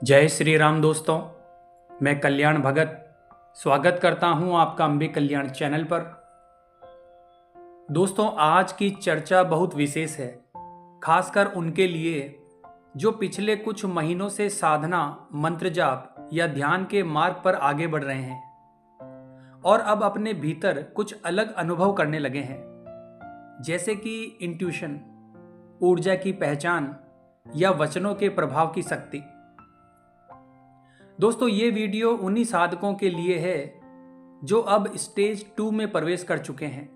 जय श्री राम दोस्तों, मैं कल्याण भगत स्वागत करता हूं आपका अम्बे कल्याण चैनल पर। दोस्तों, आज की चर्चा बहुत विशेष है, खासकर उनके लिए जो पिछले कुछ महीनों से साधना, मंत्र जाप या ध्यान के मार्ग पर आगे बढ़ रहे हैं और अब अपने भीतर कुछ अलग अनुभव करने लगे हैं, जैसे कि इंट्यूशन, ऊर्जा की पहचान या वचनों के प्रभाव की शक्ति। दोस्तों, ये वीडियो उन्हीं साधकों के लिए है जो अब स्टेज 2 में प्रवेश कर चुके हैं,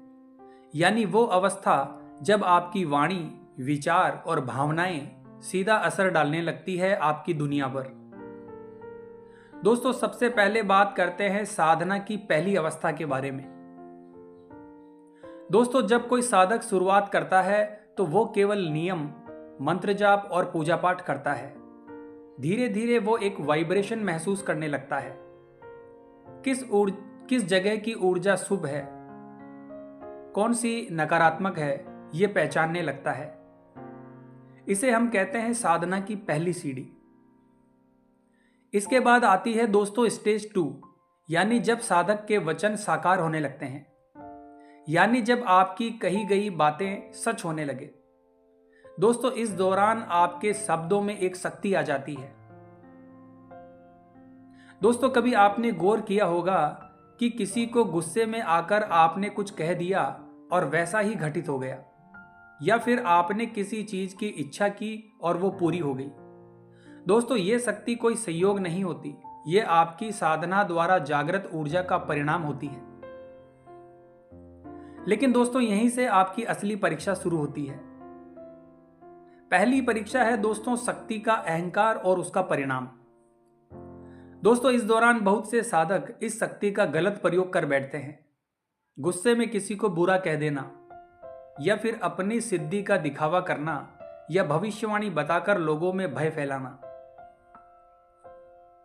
यानी वो अवस्था जब आपकी वाणी, विचार और भावनाएं सीधा असर डालने लगती है आपकी दुनिया पर। दोस्तों, सबसे पहले बात करते हैं साधना की पहली अवस्था के बारे में। दोस्तों, जब कोई साधक शुरुआत करता है तो वो केवल नियम, मंत्र जाप और पूजा पाठ करता है। धीरे धीरे वो एक वाइब्रेशन महसूस करने लगता है। किस जगह की ऊर्जा शुभ है, कौन सी नकारात्मक है, ये पहचानने लगता है। इसे हम कहते हैं साधना की पहली सीढ़ी। इसके बाद आती है दोस्तों स्टेज 2, यानी जब साधक के वचन साकार होने लगते हैं, यानी जब आपकी कही गई बातें सच होने लगे। दोस्तों, इस दौरान आपके शब्दों में एक शक्ति आ जाती है। दोस्तों, कभी आपने गौर किया होगा कि किसी को गुस्से में आकर आपने कुछ कह दिया और वैसा ही घटित हो गया, या फिर आपने किसी चीज की इच्छा की और वो पूरी हो गई। दोस्तों, ये शक्ति कोई संयोग नहीं होती, ये आपकी साधना द्वारा जागृत ऊर्जा का परिणाम होती है। लेकिन दोस्तों, यहीं से आपकी असली परीक्षा शुरू होती है। पहली परीक्षा है दोस्तों शक्ति का अहंकार और उसका परिणाम। दोस्तों, इस दौरान बहुत से साधक इस शक्ति का गलत प्रयोग कर बैठते हैं। गुस्से में किसी को बुरा कह देना, या फिर अपनी सिद्धि का दिखावा करना, या भविष्यवाणी बताकर लोगों में भय फैलाना।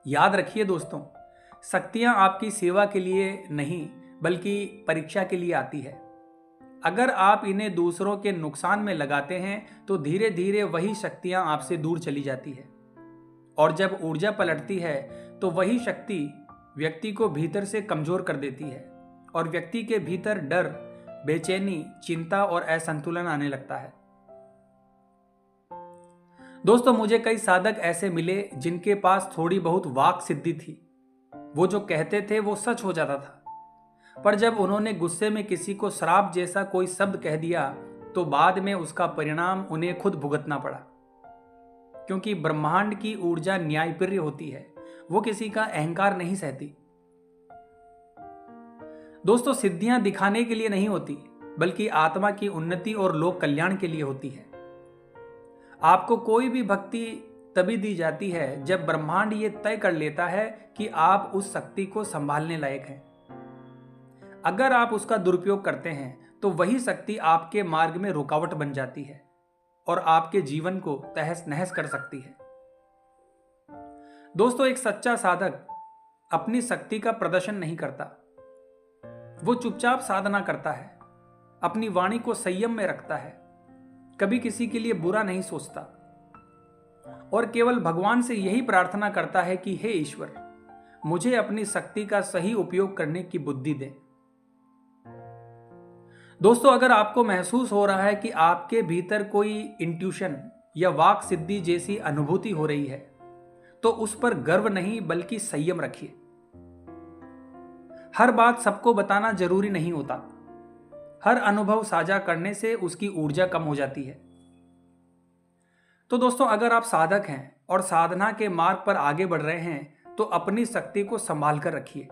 याद रखिए दोस्तों, शक्तियां आपकी सेवा के लिए नहीं बल्कि परीक्षा के लिए आती है। अगर आप इन्हें दूसरों के नुकसान में लगाते हैं तो धीरे धीरे वही शक्तियां आपसे दूर चली जाती है, और जब ऊर्जा पलटती है तो वही शक्ति व्यक्ति को भीतर से कमजोर कर देती है और व्यक्ति के भीतर डर, बेचैनी, चिंता और असंतुलन आने लगता है। दोस्तों, मुझे कई साधक ऐसे मिले जिनके पास थोड़ी बहुत वाक सिद्धि थी। वो जो कहते थे वो सच हो जाता था, पर जब उन्होंने गुस्से में किसी को श्राप जैसा कोई शब्द कह दिया तो बाद में उसका परिणाम उन्हें खुद भुगतना पड़ा। क्योंकि ब्रह्मांड की ऊर्जा न्यायप्रिय होती है, वो किसी का अहंकार नहीं सहती। दोस्तों, सिद्धियां दिखाने के लिए नहीं होती, बल्कि आत्मा की उन्नति और लोक कल्याण के लिए होती है। आपको कोई भी भक्ति तभी दी जाती है जब ब्रह्मांड ये तय कर लेता है कि आप उस शक्ति को संभालने लायक हैं। अगर आप उसका दुरुपयोग करते हैं तो वही शक्ति आपके मार्ग में रुकावट बन जाती है और आपके जीवन को तहस नहस कर सकती है। दोस्तों, एक सच्चा साधक अपनी शक्ति का प्रदर्शन नहीं करता, वो चुपचाप साधना करता है, अपनी वाणी को संयम में रखता है, कभी किसी के लिए बुरा नहीं सोचता और केवल भगवान से यही प्रार्थना करता है कि हे ईश्वर, मुझे अपनी शक्ति का सही उपयोग करने की बुद्धि दे। दोस्तों, अगर आपको महसूस हो रहा है कि आपके भीतर कोई इंट्यूशन या वाक सिद्धि जैसी अनुभूति हो रही है, तो उस पर गर्व नहीं बल्कि संयम रखिए। हर बात सबको बताना जरूरी नहीं होता। हर अनुभव साझा करने से उसकी ऊर्जा कम हो जाती है। तो दोस्तों, अगर आप साधक हैं और साधना के मार्ग पर आगे बढ़ रहे हैं तो अपनी शक्ति को संभाल कर रखिए।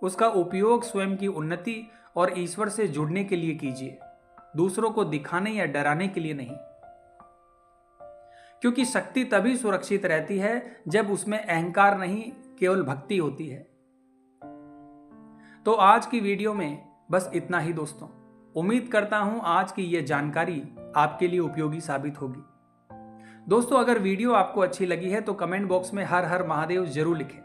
उसका उपयोग स्वयं की उन्नति और ईश्वर से जुड़ने के लिए कीजिए, दूसरों को दिखाने या डराने के लिए नहीं। क्योंकि शक्ति तभी सुरक्षित रहती है जब उसमें अहंकार नहीं, केवल भक्ति होती है। तो आज की वीडियो में बस इतना ही दोस्तों। उम्मीद करता हूं आज की यह जानकारी आपके लिए उपयोगी साबित होगी। दोस्तों, अगर वीडियो आपको अच्छी लगी है तो कमेंट बॉक्स में हर हर महादेव जरूर लिखें।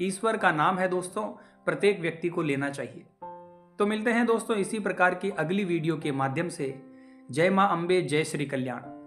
ईश्वर का नाम है दोस्तों, प्रत्येक व्यक्ति को लेना चाहिए। तो मिलते हैं दोस्तों इसी प्रकार की अगली वीडियो के माध्यम से। जय मां अम्बे, जय श्री कल्याण।